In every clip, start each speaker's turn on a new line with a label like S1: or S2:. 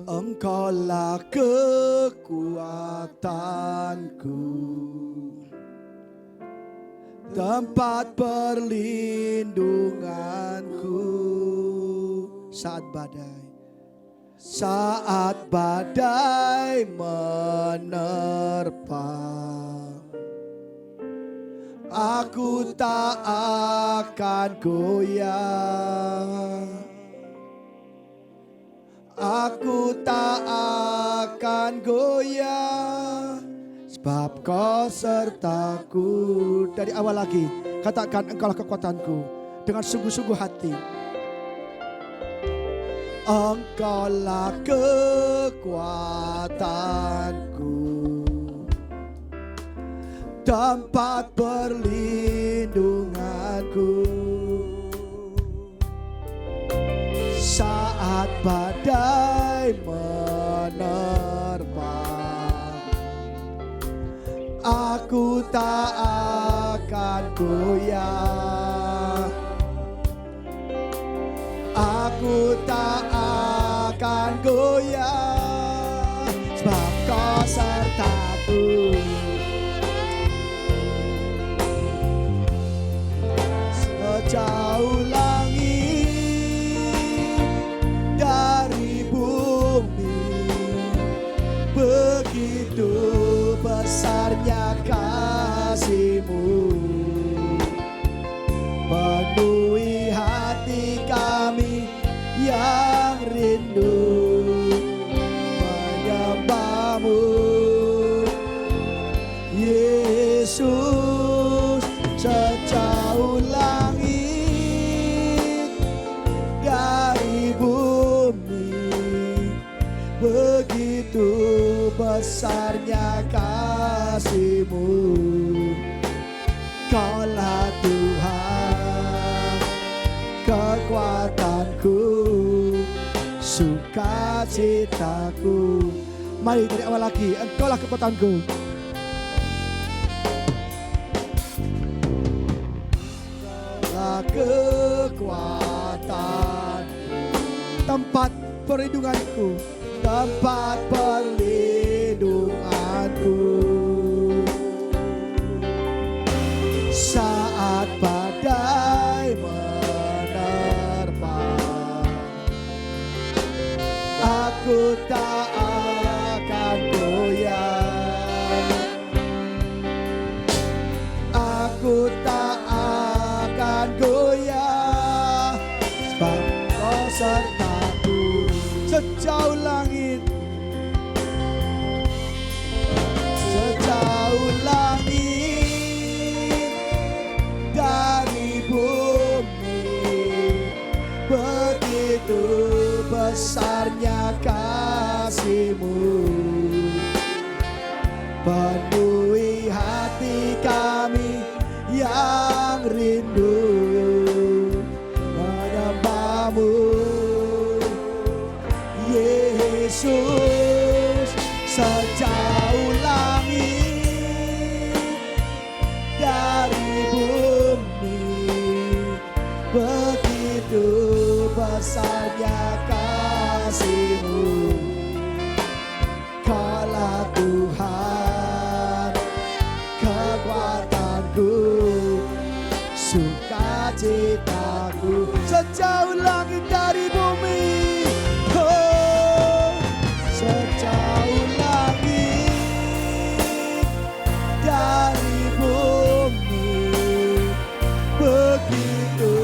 S1: Engkaulah kekuatanku, tempat perlindunganku saat badai menerpa. Aku tak akan goyah, aku tak akan goyah, sebab Kau sertaku. Dari awal lagi, katakan Engkaulah kekuatanku dengan sungguh-sungguh hati. Engkaulah kekuatanku, tempat perlindunganku saat badai menerpa. Aku tak akan goyah, aku tak akan goyah, sebab Kau sertaku. Sejauh langit dari bumi, begitu besarnya kasih-Mu, penuhi hati kami yang rindu menyembah-Mu. Yesus, sejauh langit dari bumi, begitu besarnya kasih-Mu. Kaulah Tuhan, kekuatanku, sukacitaku. Mari dari awal lagi, Engkaulah kekuatanku. Engkaulah kekuatan, tempat perlindunganku, tempat perlindunganku saat badai menerpa. Aku tak akan goyah, aku tak akan goyah, sebab Kau sertaku. Sejauh langit, sejauh langit dari bumi, begitu besarnya kasih-Mu, penuhi hati kami yang rindu menyembah-Mu. Yesus, sejauh langit dari bumi, begitu besarnya kasih-Mu. Kaulah Tuhan, kekuatanku, sukacitaku. Sejauh langit dari bumi, sejauh langit dari bumi, begitu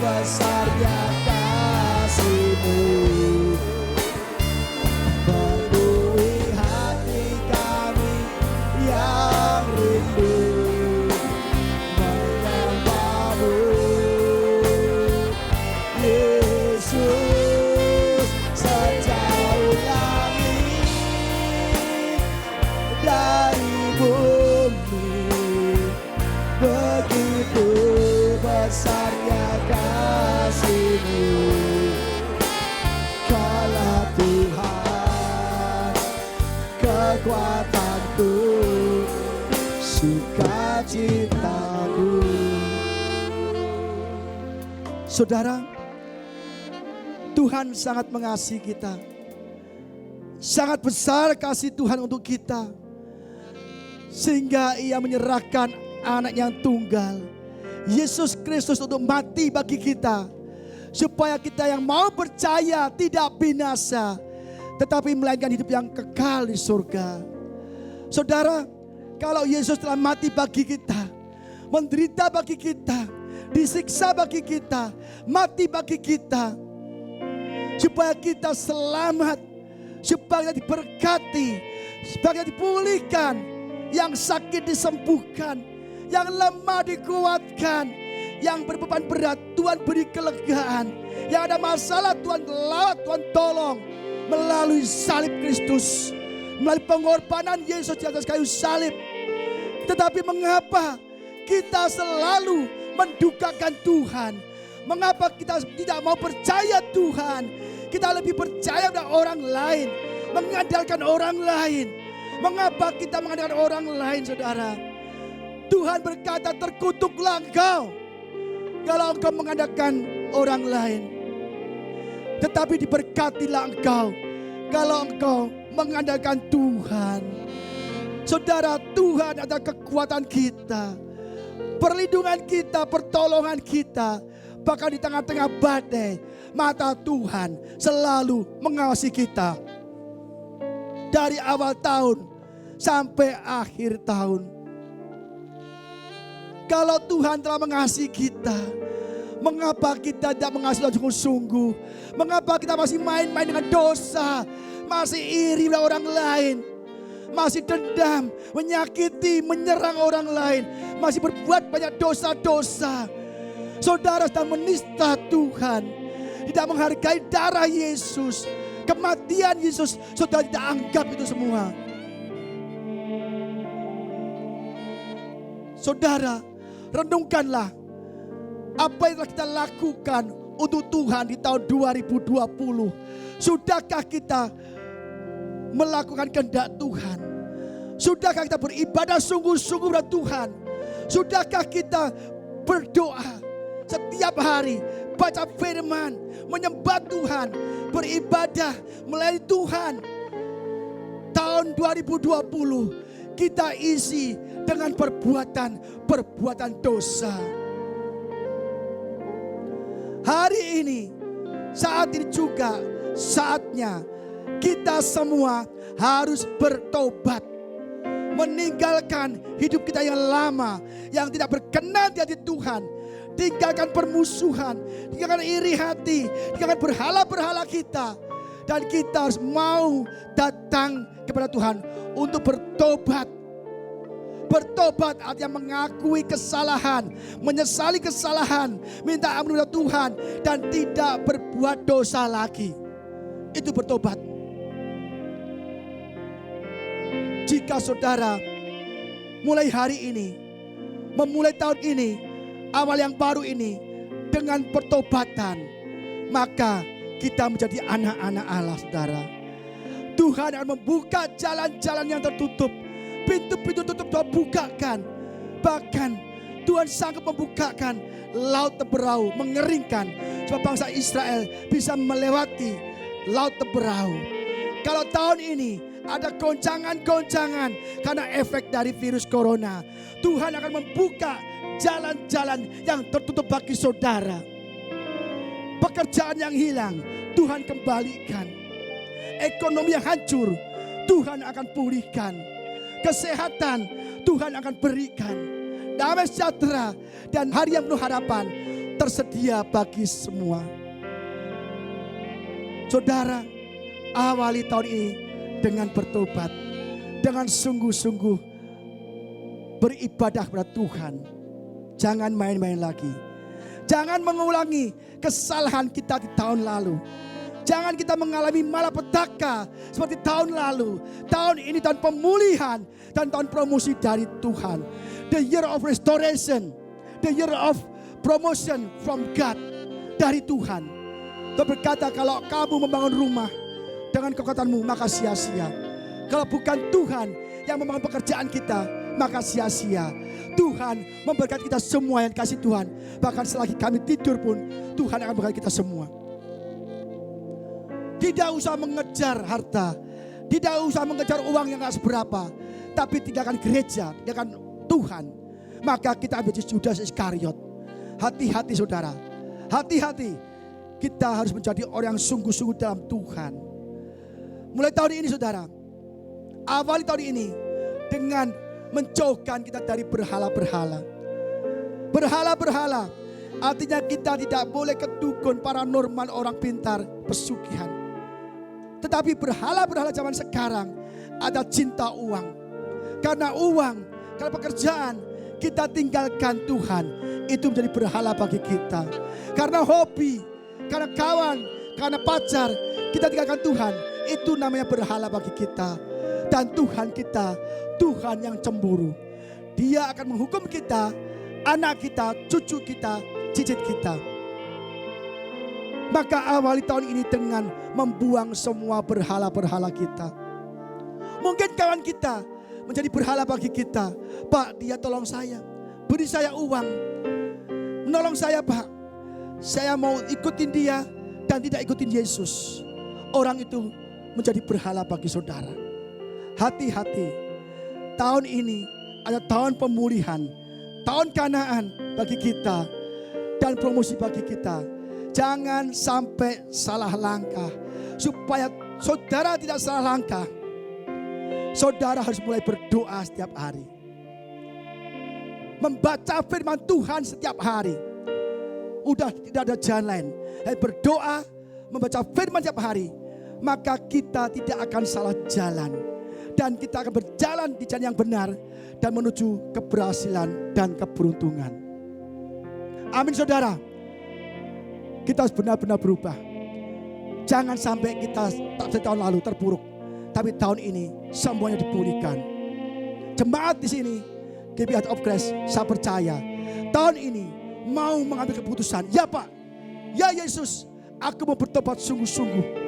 S1: besarnya kasih-Mu, penuhi hati kami yang rindu menyembah-Mu. Yesus, sejauh langit dari bumi, begitu besarnya kasih-Mu. Kaulah Tuhan, kekuatanku, sukacitaku. Saudara, Tuhan sangat mengasihi kita. Sangat besar kasih Tuhan untuk kita, sehingga Ia menyerahkan anak yang tunggal, Yesus Kristus, untuk mati bagi kita, supaya kita yang mau percaya tidak binasa, tetapi melainkan hidup yang kekal di surga. Saudara, kalau Yesus telah mati bagi kita, menderita bagi kita, disiksa bagi kita, mati bagi kita, supaya kita selamat, supaya kita diberkati, supaya kita dipulihkan, yang sakit disembuhkan, yang lemah dikuatkan, yang berbeban berat Tuhan beri kelegaan, yang ada masalah Tuhan lawat, Tuhan tolong melalui salib Kristus, melalui pengorbanan Yesus di atas kayu salib. Tetapi mengapa kita selalu mendukakan Tuhan? Mengapa kita tidak mau percaya Tuhan? Kita lebih percaya pada orang lain, mengandalkan orang lain. Mengapa kita mengandalkan orang lain, saudara? Tuhan berkata, terkutuklah engkau kalau engkau mengandalkan orang lain. Tetapi diberkatilah engkau kalau engkau mengandalkan Tuhan. Saudara, Tuhan adalah kekuatan kita, perlindungan kita, pertolongan kita. Bahkan di tengah-tengah badai, mata Tuhan selalu mengawasi kita. Dari awal tahun sampai akhir tahun. Kalau Tuhan telah mengasihi kita, mengapa kita tidak mengasihi Tuhan sungguh-sungguh? Mengapa kita masih main-main dengan dosa, masih iri dengan orang lain, masih dendam, menyakiti, menyerang orang lain, masih berbuat banyak dosa-dosa? Saudara sedang menista Tuhan, tidak menghargai darah Yesus, kematian Yesus. Saudara tidak anggap itu semua. Saudara, renungkanlah apa yang telah kita lakukan untuk Tuhan di tahun 2020. Sudahkah kita melakukan kehendak Tuhan? Sudahkah kita beribadah sungguh-sungguh kepada Tuhan? Sudahkah kita berdoa setiap hari, baca firman, menyembah Tuhan, beribadah melayani Tuhan? Tahun 2020 kita isi dengan perbuatan dosa. Hari ini, saat ini juga saatnya kita semua harus bertobat, meninggalkan hidup kita yang lama, yang tidak berkenan di hati Tuhan. Tinggalkan permusuhan, tinggalkan iri hati, tinggalkan berhala-berhala kita. Dan kita harus mau datang kepada Tuhan untuk bertobat. Bertobat artinya mengakui kesalahan, menyesali kesalahan, minta ampun kepada Tuhan, dan tidak berbuat dosa lagi. Itu bertobat. Jika saudara mulai hari ini, memulai tahun ini, awal yang baru ini dengan pertobatan, maka kita menjadi anak-anak Allah, saudara. Tuhan akan membuka jalan-jalan yang tertutup, pintu-pintu tutup Tuhan bukakan. Bahkan Tuhan sanggup membukakan laut Teberau, mengeringkan supaya bangsa Israel bisa melewati laut Teberau. Kalau tahun ini ada goncangan-goncangan karena efek dari virus corona, Tuhan akan membuka jalan-jalan yang tertutup bagi saudara. Pekerjaan yang hilang, Tuhan kembalikan. Ekonomi yang hancur, Tuhan akan pulihkan. Kesehatan, Tuhan akan berikan. Damai sejahtera dan hari yang penuh harapan tersedia bagi semua. Saudara, awali tahun ini dengan bertobat, dengan sungguh-sungguh beribadah kepada Tuhan. Jangan main-main lagi. Jangan mengulangi kesalahan kita di tahun lalu. Jangan kita mengalami malapetaka seperti tahun lalu. Tahun ini tahun pemulihan dan tahun promosi dari Tuhan. The year of restoration, the year of promotion from God, dari Tuhan. Tuhan berkata, kalau kamu membangun rumah dengan kekuatanmu, maka sia-sia. Kalau bukan Tuhan yang membangun pekerjaan kita, maka sia-sia. Tuhan memberkati kita semua yang kasih Tuhan. Bahkan selagi kami tidur pun, Tuhan akan memberkati kita semua. Tidak usah mengejar harta, Tidak usah mengejar uang yang gak seberapa, tapi tinggalkan gereja, tinggalkan Tuhan. Maka kita ambil Judas Iskariot. Hati-hati saudara, hati-hati. Kita harus menjadi orang yang sungguh-sungguh dalam Tuhan. Mulai tahun ini saudara, awali tahun ini dengan menjauhkan kita dari berhala-berhala. Berhala-berhala artinya kita tidak boleh ke dukun, paranormal, orang pintar, pesugihan. Tetapi berhala-berhala zaman sekarang ada cinta uang. Karena uang, karena pekerjaan, kita tinggalkan Tuhan. Itu menjadi berhala bagi kita. Karena hobi, karena kawan, karena pacar, kita tinggalkan Tuhan. Itu namanya berhala bagi kita. Dan Tuhan kita, Tuhan yang cemburu. Dia akan menghukum kita, anak kita, cucu kita, cicit kita. Maka awali tahun ini dengan membuang semua berhala-berhala kita. Mungkin kawan kita menjadi berhala bagi kita. Pak, dia tolong saya, beri saya uang, menolong saya Pak. Saya mau ikutin dia dan tidak ikutin Yesus. Orang itu menjadi berhala bagi saudara. Hati-hati, tahun ini ada tahun pemulihan, tahun Kanaan bagi kita dan promosi bagi kita. Jangan sampai salah langkah. Supaya saudara tidak salah langkah, saudara harus mulai berdoa setiap hari. Membaca firman Tuhan setiap hari. Udah tidak ada jalan lain. Berdoa, membaca firman setiap hari. Maka kita tidak akan salah jalan. Dan kita akan berjalan di jalan yang benar. Dan menuju keberhasilan dan keberuntungan. Amin saudara. Kita harus benar-benar berubah. Jangan sampai kita tak tahun lalu terpuruk. Tapi tahun ini semuanya dipulihkan. Jemaat di sini, GBI of Christ, saya percaya tahun ini mau mengambil keputusan. Ya Pak, ya Yesus, aku mau bertobat sungguh-sungguh.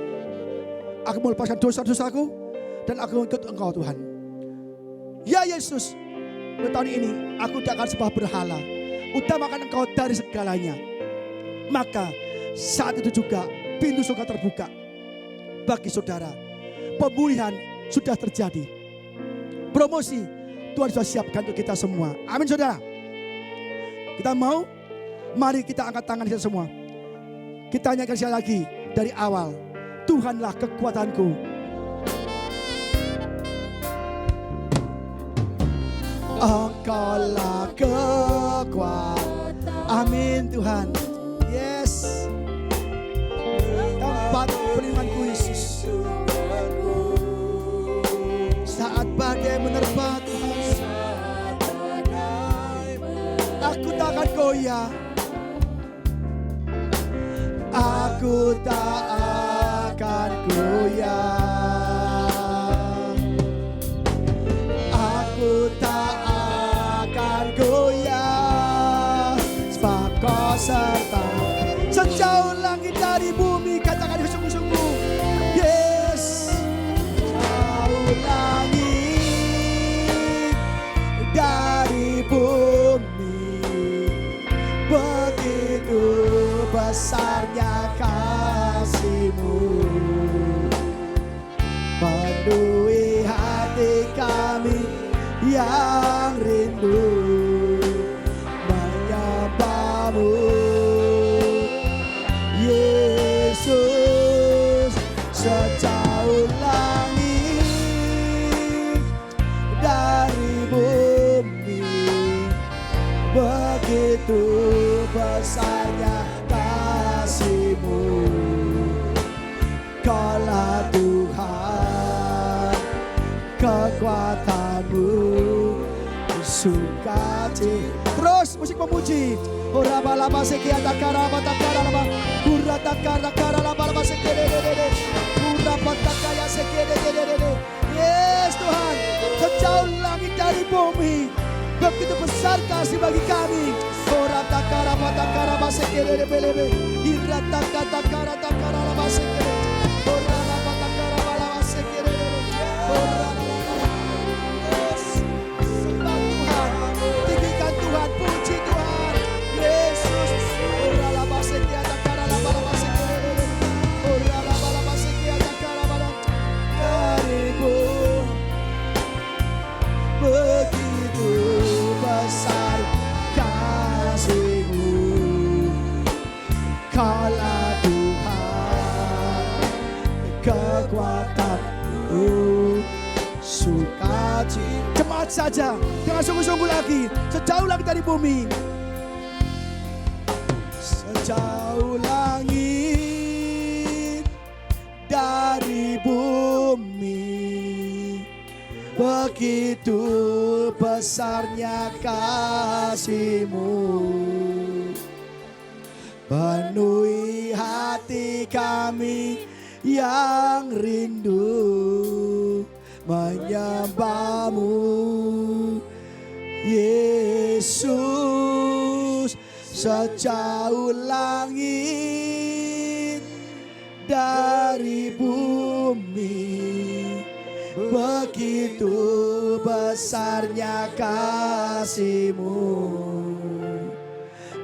S1: Aku mau lepaskan dosa-dosaku dan aku mau ikut Engkau Tuhan. Ya Yesus, tahun ini aku tidak akan sembah berhala. Utamakan Engkau dari segalanya. Maka saat itu juga pintu surga terbuka bagi saudara. Pemulihan sudah terjadi. Promosi Tuhan sudah siapkan untuk kita semua. Amin saudara. Kita mau? Mari kita angkat tangan kita semua. Kita nyanyikan sekali lagi dari awal. Tuhanlah kekuatanku. Engkaulah kekuatan. Amin Tuhan. Yes. Tempat perlindunganku Yesus. Saat badai menerpa Tuhan, aku tak akan goyah. Aku tak akan goyah. Aku tak akan goyah. Sebab Kau serta. Sejauh langit dari bumi, katakan sungguh-sungguh. Yes. Jauh langit dari bumi, begitu besarnya kasih-Mu, penuhi hati kami yang rindu menyembah-Mu. Yesus, sejauh langit dari bumi, begitu besarnya kasih-Mu. Kaulah Tuhan, kekuatan-Mu, sukacita. Terus musik memuji. Ora bala baseke atakara batakara laba. Ura takara kara laba baseke de. Ura batakaya seke de. Yes Tuhan, sejauh langit dari bumi, begitu besar kasih bagi kami. Ora takara batakara baseke de belebe. Ira takara laba baseke. Ora laba takara bala baseke de. Ora Tuhan, puji Tuhan, Yesus. Ora la basekia takara la bala basekia, ora la bala basekia takara bala. Dari sukacita. Cepat saja, jangan sungguh-sungguh lagi. Sejauh langit dari bumi, sejauh langit dari bumi, begitu besarnya kasih-Mu, penuhi hati kami yang rindu menyembah-Mu, Yesus. Sejauh langit dari bumi, begitu besarnya kasih-Mu.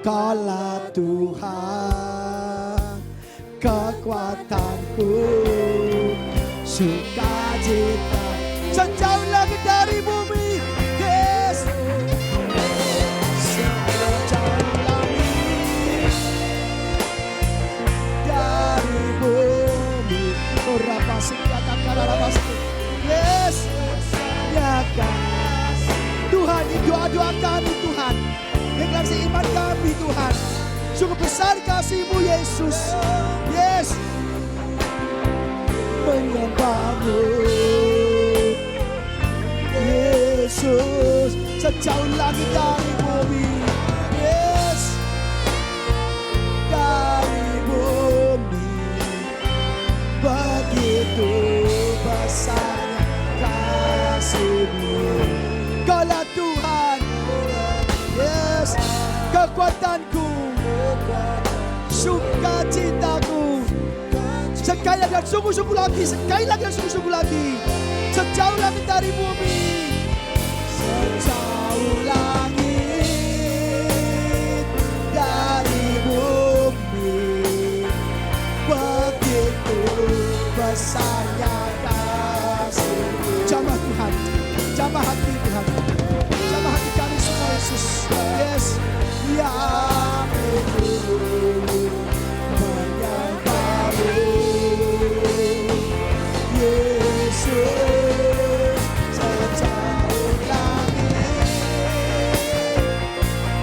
S1: Kaulah Tuhan, kekuatanku, sukacita. Sejauh langit dari bumi, yes. Sejauh langit dari bumi, orang pasti katakan orang pasti, yes. Ya kan, Tuhan, ini doa-doa kami Tuhan, deklarasi iman kami Tuhan. Sungguh besar kasih-Mu Yesus, yes. Menyembah-Mu Yesus, sejauh langit dari bumi, yes. Dari bumi, begitu besarnya kasih-Mu. Kaulah Tuhan, yes, kekuatanku, sukacitaku. Sekali lagi dan sungguh-sungguh lagi, sekali lagi dan sungguh-sungguh lagi. Sejauh langit dari bumi, sejauh langit dari bumi, begitu besarnya kasih-Mu. Jamah Tuhan, jamah hati Tuhan, jamah hati kami semua Yesus, yes. Yang itu menyembah-Mu Yesus, sejauh langit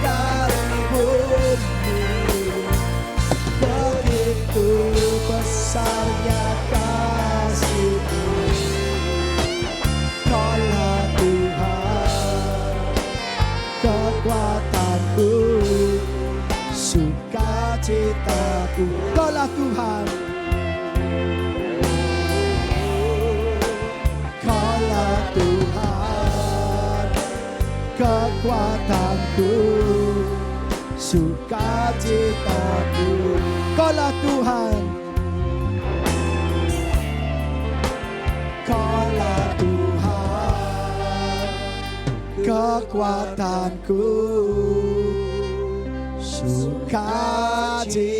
S1: dari bumi, begitu besarnya kasih-Mu. Kaulah Tuhan, kekuatanku, sukacitaku. Kaulah Tuhan, Kaulah Tuhan, kekuatanku, sukacitaku. Kaulah Tuhan, Kaulah Tuhan, kekuatanku, sukacitaku.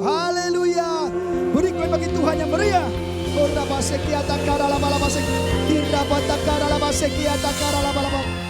S1: Haleluya. Beri kue bagi Tuhan yang meriah. Ora basekia takara lama-lama sek. Kira batakara lama sekia takara lama-lama.